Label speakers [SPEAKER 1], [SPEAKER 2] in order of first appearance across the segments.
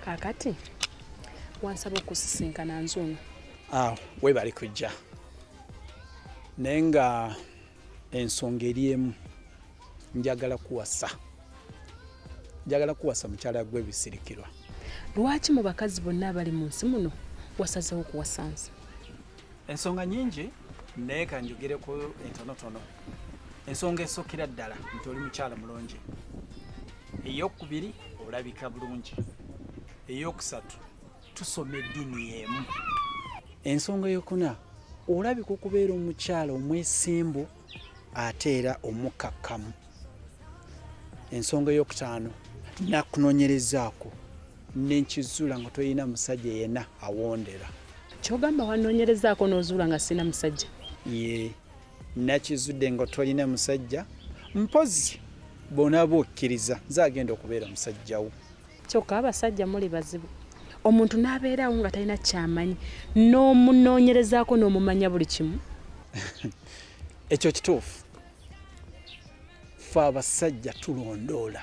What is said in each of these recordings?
[SPEAKER 1] Kakati wansaba okusisinkana nzuno.
[SPEAKER 2] Webale kujja. Naye nga ensonga eri emu, njagala kuwasa mukyala gwe Bisirikirwa.
[SPEAKER 1] Lwaki mu bakazi bonna abali mu nsi muno wasazeewo kuwasa nze?
[SPEAKER 2] Ensonga nyingi naye kanjogereko entonotono. Ensonga esookera ddala nti oli mukyala mulungi. Eyokubiri olabika bulungi. Eyokusatu tusoma eddiini y'emu. Ensonga eyokuna olabika okubeera omukyala omwesimbu ate era omukakkamu. Ensonga eyokutaano nakunoonyerezaako nenkizuula nga toyina musajja yenna awondera.
[SPEAKER 1] Kyogamba wanoonyerezaako n'ozuula nga sina musajja?
[SPEAKER 2] Ye nakizudde nga tolina musajja, mpozi bona bokkiriza nze agenda okubeera musajjawo.
[SPEAKER 1] Kyokka abasajja muli bazibu. Omuntu n'abeerawo nga talina kyamanyi n'omunoonyerezaako n'omumanya buli kimu.
[SPEAKER 2] Ekyo kituufu. Ffe abasajja tulondoola.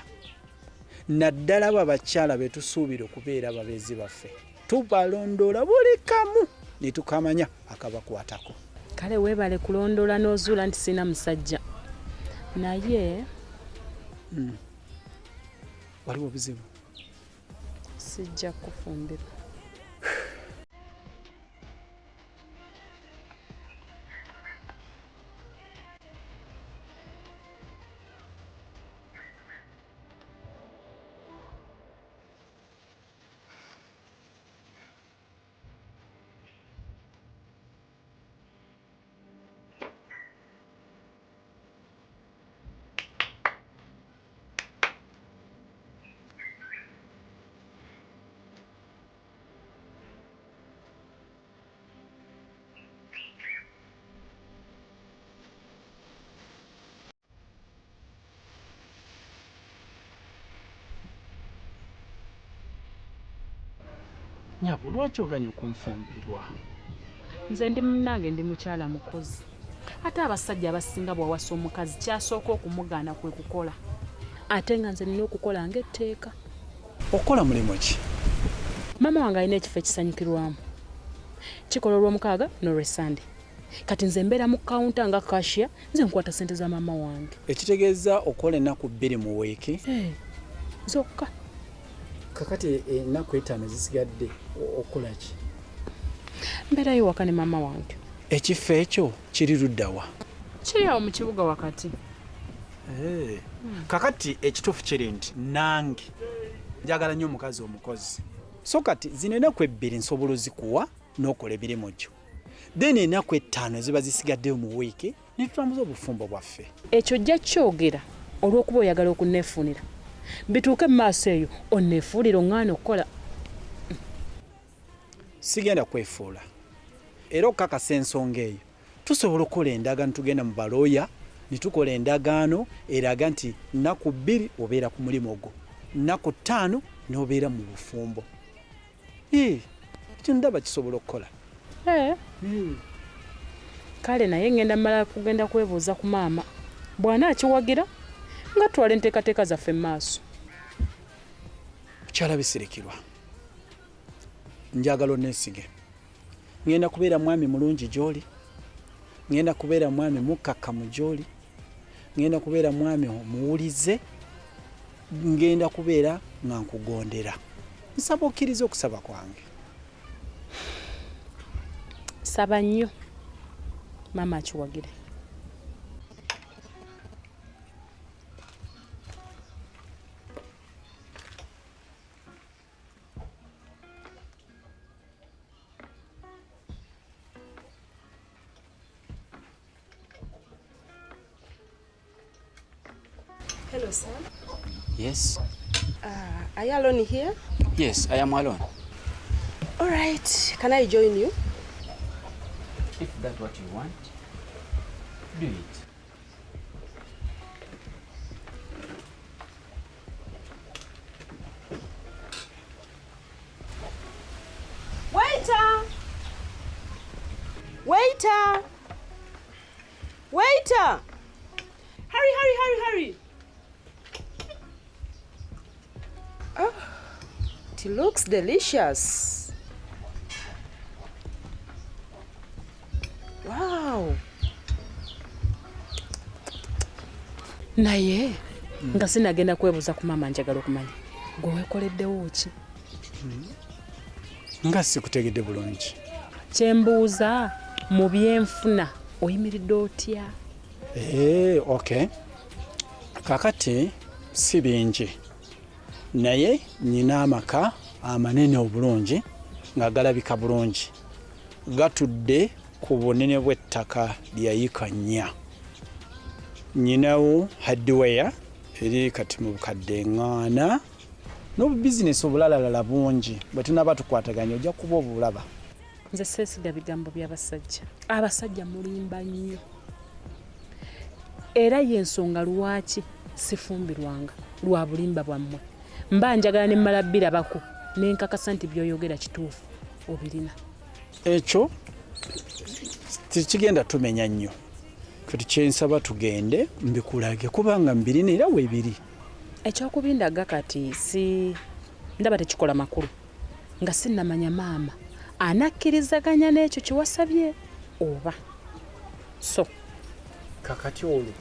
[SPEAKER 2] Naddala abo abakyala be tusuubira okubeera ababeezi baffe. Tubalondoola buli kamu ne tukamanya akabakwatako.
[SPEAKER 1] Kale weebale kulondoola n'ozuula nti sina musajja. Naye
[SPEAKER 2] waliwo buzibu.
[SPEAKER 1] Sijja kufumbira.
[SPEAKER 2] Nyabo, lwaki oganya okunfumbirwa?
[SPEAKER 1] Nze ndi munnange ndi mukyala mukozi. Ate abasajja abasinga bw'awasa omukazi kyasooka okumugaana kwe kukola. Ate nga nze nina okukola ng'etteeka.
[SPEAKER 2] Okola mulimu ki?
[SPEAKER 1] Maama wange alina ekifo ekisanyukirwamu. Kikola olw'omukaaga n'olw'essande. Kati nze mbeera mu kawunta nga cashier, nze nkwata ssente za maama wange.
[SPEAKER 2] Ekitegeeza okola ennaku 2 mu weeki?
[SPEAKER 1] Zokka.
[SPEAKER 2] Kakati ennaku 5 zisigadde okola ki?
[SPEAKER 1] Mbeerayo waka ne maama wange.
[SPEAKER 2] Ekifo ekyo kiri luddawa?
[SPEAKER 1] Kiri awo mu kibuga wakati.
[SPEAKER 2] Kakati ekituufu kiri nti nange njagala nnyo omukazi omukozi. So kati zino ennaku 2 nsobola ozikuwa n'okola emirimu gyo. Then ennaku 5 ziba zisigaddeyo mu wiiki ne tutambuza obufumbo bwaffe.
[SPEAKER 1] Ekyo jja kyogera olw'okuba oyagala okunneefunira. Bituuke mu maaso eyo onneefuulira oŋŋaana okukola.
[SPEAKER 2] Sigenda kwefuula. Era okukakasa ensonga eyo tusobola okukola endagaano, tugenda mu balooya ne tukola endagaano eraga nti nnaku 2 obeera ku mulimu ogwo, nnaku 5 n'obeera mu bufumbo. Ekyo ndaba kisobola okukola.
[SPEAKER 1] Kale naye ngenda mmala kugenda kwebuuza ku maama. Bw'anaakiwagira nga twala enteekateeka zaffe mu maaso.
[SPEAKER 2] Mukyala Bisirikirwa, njagala onneesige. Ngenda kubeera mwami mulungi gy'oli. Ngenda kubeera mwami mukkakkamu gy'oli. Ngenda kubeera mwami omuwulize. Ngenda kubeera nga nkugondera. Nsaba okkiriza okusaba kwange.
[SPEAKER 1] Saba nnyo maama akiwagire.
[SPEAKER 3] Hello, sir.
[SPEAKER 2] Yes.
[SPEAKER 3] Are you alone here?
[SPEAKER 2] Yes, I am alone.
[SPEAKER 3] All right. Can I join you?
[SPEAKER 2] If that's what you want, do it.
[SPEAKER 3] Waiter! Waiter! Waiter! Hurry, hurry, hurry, hurry! Oh, It looks delicious. Wow.
[SPEAKER 1] Naye nga sinagenda kwebuuza ku maama njagala okumanya gwe weekoleddewo ki?
[SPEAKER 2] Nga sikutegedde bulungi.
[SPEAKER 1] Kyembuuza mu byenfuna oyimiridde otya?
[SPEAKER 2] Okay. Kakati si bingi. Naye nina amaka amanene obulungi nga galabika bulungi. Gatudde ku bunene bw'ettaka lya yika 4. Nyinawo hardware eri kati mu bukadde 4 n'obubizinesi obulalalala bungi bwe tunaba tukwataganya ojja kuba obulaba.
[SPEAKER 1] Nze seesiga bigambo by'abasajja. Abasajja mulimba nnyo. Era y'ensonga lwaki sifumbirwanga lwa bulimba bwammwe. Mba njagala ne mmala birabako n'enkakasa nti by'oyogera kituufu obirina.
[SPEAKER 2] Ekyo tikigenda tumenya nnyo. Kati kyensaba tugende mbikulage kubanga mbirina era weebiri.
[SPEAKER 1] Ekyokubindaga kati si ndaba tekikola makulu nga sinnamanya maama anakkirizaganya n'ekyo kye wasabye oba so
[SPEAKER 2] kakati olwo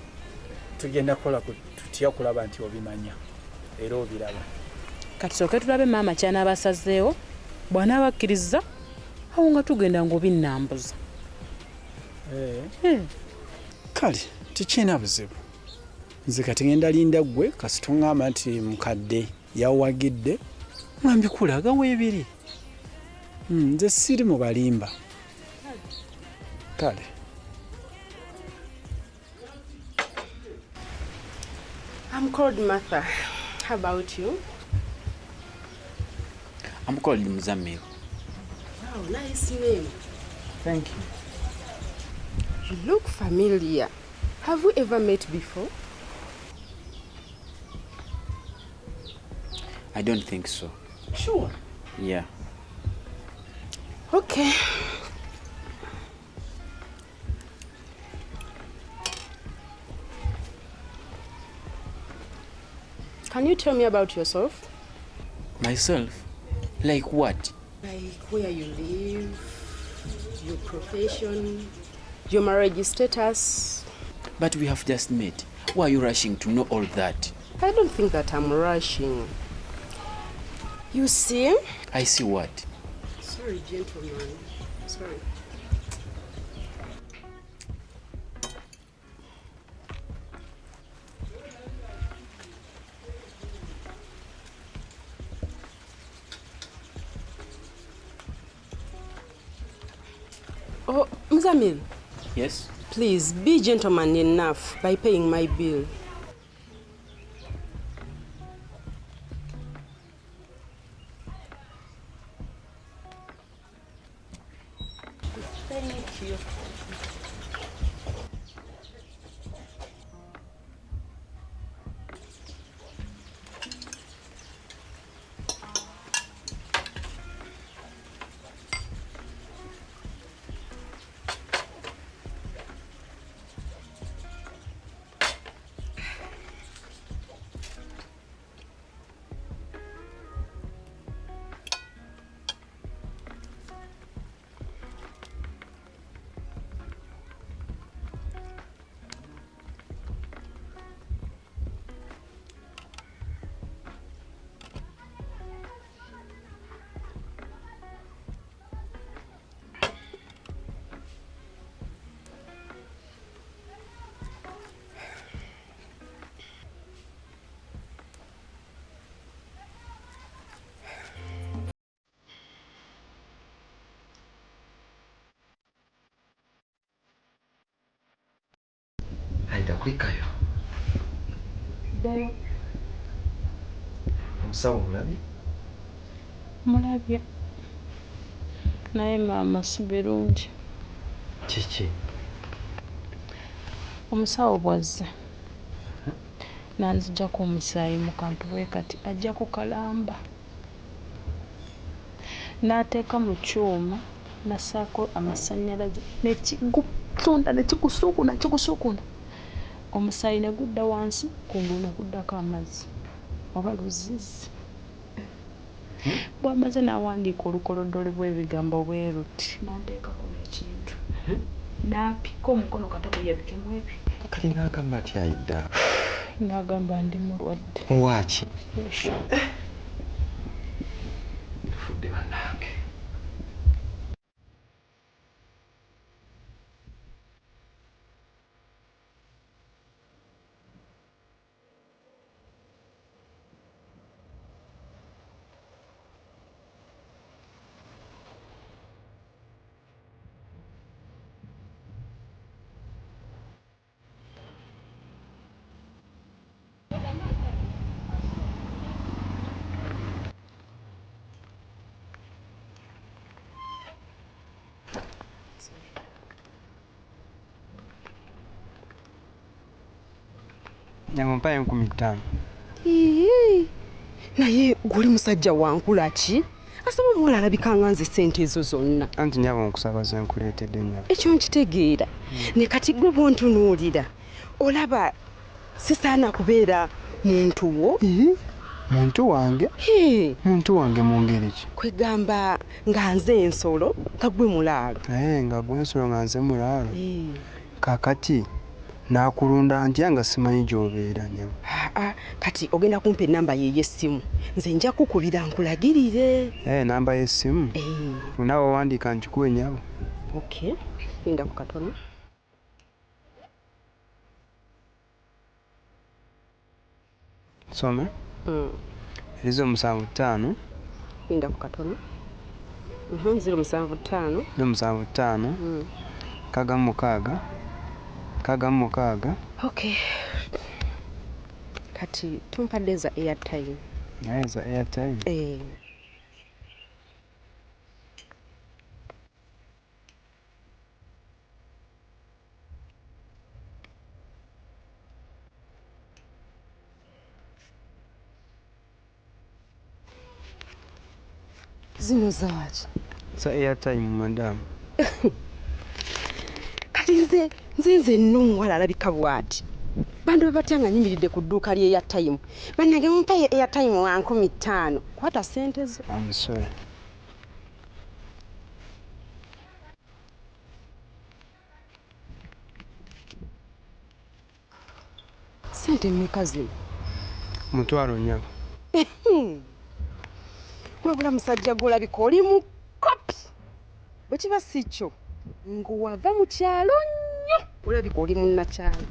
[SPEAKER 2] tugenda kukola tutya kulaba nti obimanya era obiraba.
[SPEAKER 1] Kati sooke tulabe maama ky'anaabasazeewo bw'anaabakkiriza awo nga tugenda ng'obinnambuza.
[SPEAKER 2] Kale tikiina buzibu. Nze kati ngenda linda ggwe kasita oŋŋamba nti mukadde yawagidde nga mbikulaga weebiri. Nze siri mu balimba. Kale
[SPEAKER 3] I'm called Martha. How about you?
[SPEAKER 4] I'm called Muzammil.
[SPEAKER 3] Wow, nice name.
[SPEAKER 2] thank you.
[SPEAKER 3] You look familiar. Have we ever met before?
[SPEAKER 4] I don't think so.
[SPEAKER 3] Sure.
[SPEAKER 4] Yeah.
[SPEAKER 3] Okay. Can you tell me about yourself?
[SPEAKER 4] Myself? Like what?
[SPEAKER 3] Like where you live, your profession, your marriage status.
[SPEAKER 4] But we have just met. Why are you rushing to know all that?
[SPEAKER 3] I don't think that I'm rushing. You see?
[SPEAKER 4] I see what?
[SPEAKER 3] Sorry, gentleman. Sorry. Oh, Mzamil,
[SPEAKER 4] Yes?
[SPEAKER 3] please be gentleman enough by paying my bill. Thank you.
[SPEAKER 5] Aida kwikayo.
[SPEAKER 1] Ddayo.
[SPEAKER 5] Omusawo omulabye?
[SPEAKER 1] Mulabye. Naye maama si birungi.
[SPEAKER 5] Kiki?
[SPEAKER 1] Omusawo bw'azze n'anziggyako omusaayi mu kantu bwe kati ajja kukalamba. N'ateeka mu kyuma n'assaako amasannyalaze nekigusunda kigusuukuna. Omusaayi ne gudda wansi kungulu ne guddako amazzi. Oba luzizzi. bw'amaze n'awandiika olukoloddole bw'ebigambo bwe ruti n'anteekako n'ekintu n'apika omukono katabo yabikemu ebyo
[SPEAKER 5] kati n'agamba ati ayidda
[SPEAKER 1] n'agamba ndi mulwadde
[SPEAKER 5] waaki tufudde bannange
[SPEAKER 6] Nyamumpaye 15.
[SPEAKER 3] naye guli musajja wankula ki asaba omuwala alabika nga nze ssente ezo zonna
[SPEAKER 6] Anti nyabo nkusaba ze nkuleetedde nnyabo.
[SPEAKER 3] ekyo nkitegeera ne kati gwe bwontunuulira olaba sisaana kubeera muntu wo
[SPEAKER 6] Muntu wange? Muntu wange mu ngeri ki?
[SPEAKER 3] kwegamba nga nze ensolo nga gwe mulaalo
[SPEAKER 6] Nga gwe nsolo nga nze mulaalo. Kakati naakulunda ntya nga simanyi gy'obeera nyabo.
[SPEAKER 3] kati ogenda kumpa ennamba ye y'essimu nze nja kukubira nkulagirire
[SPEAKER 6] Namba y'essimu? Naawe owandiika nkikuwe nyabo.
[SPEAKER 3] okay linda ku katono
[SPEAKER 6] Some. Erizo 75.
[SPEAKER 3] linda ku katono 075
[SPEAKER 6] 075 kagamu mukaaga.
[SPEAKER 3] okay kati tumpadde za airtime
[SPEAKER 6] Za airtime.
[SPEAKER 3] zino zaaki
[SPEAKER 6] Za airtime madam.
[SPEAKER 3] kati nze nno omuwala alabika bw'ati bantu bebatya nga nyimiridde ku dduuka lye airtime bannange mumpaye airtime wa 15 kwata ssente zo
[SPEAKER 6] I'm sorry.
[SPEAKER 3] ssente mmeka zino
[SPEAKER 6] Mutwalo nyabo.
[SPEAKER 3] wabula musajja gw'olabika oli mu kopi bwe kiba si kyo ng'owava mu kyalo nnyo olabika oli munnakyalo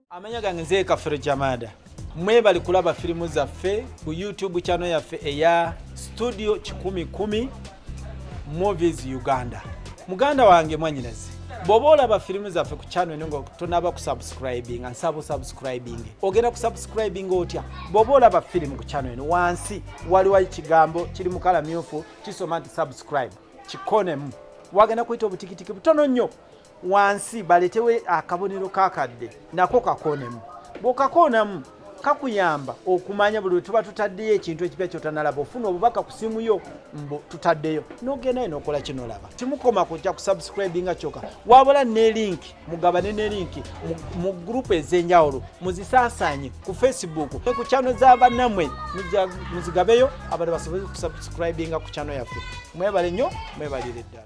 [SPEAKER 2] Amanya gange nze Kafere Jamada. Mwebali kulaba filimu zaffe ku YouTube channel yaffe eya Studio 1010 Movies Uganda. Muganda wange mwanyinazi. Bwoba olaba filimu zaffe ku channel eno nga tonaba kusubscribing, nsaba subscribing. Ogenda kusubscribing otya? Bwoba olaba filimu ku channel eno wansi waliwo ekigambo kiri mu kala myufu kisoma nti subscribe. Kikonemu. Wagenda kuyita obutikitiki butono nnyo. Wansi baletewe akabonero kakadde nako kakonemu bwokakonamu kakuyamba okumanya buli tuba tutaddeyo ekintu ekipya kyotanalaba ofuna obubaka ku simu yo mbo tutaddeyo nogenda ino okola kino laba timukoma kujja kusubscribinga kyoka wabula ne link mugabane ne link mu group ezenjawulo muzisaasanye ku Facebook ku channel z'abannamwe muzigabeyo abantu basobole kusubscribinga ku channel yaffe mwebale nnyo mwebalire ddala.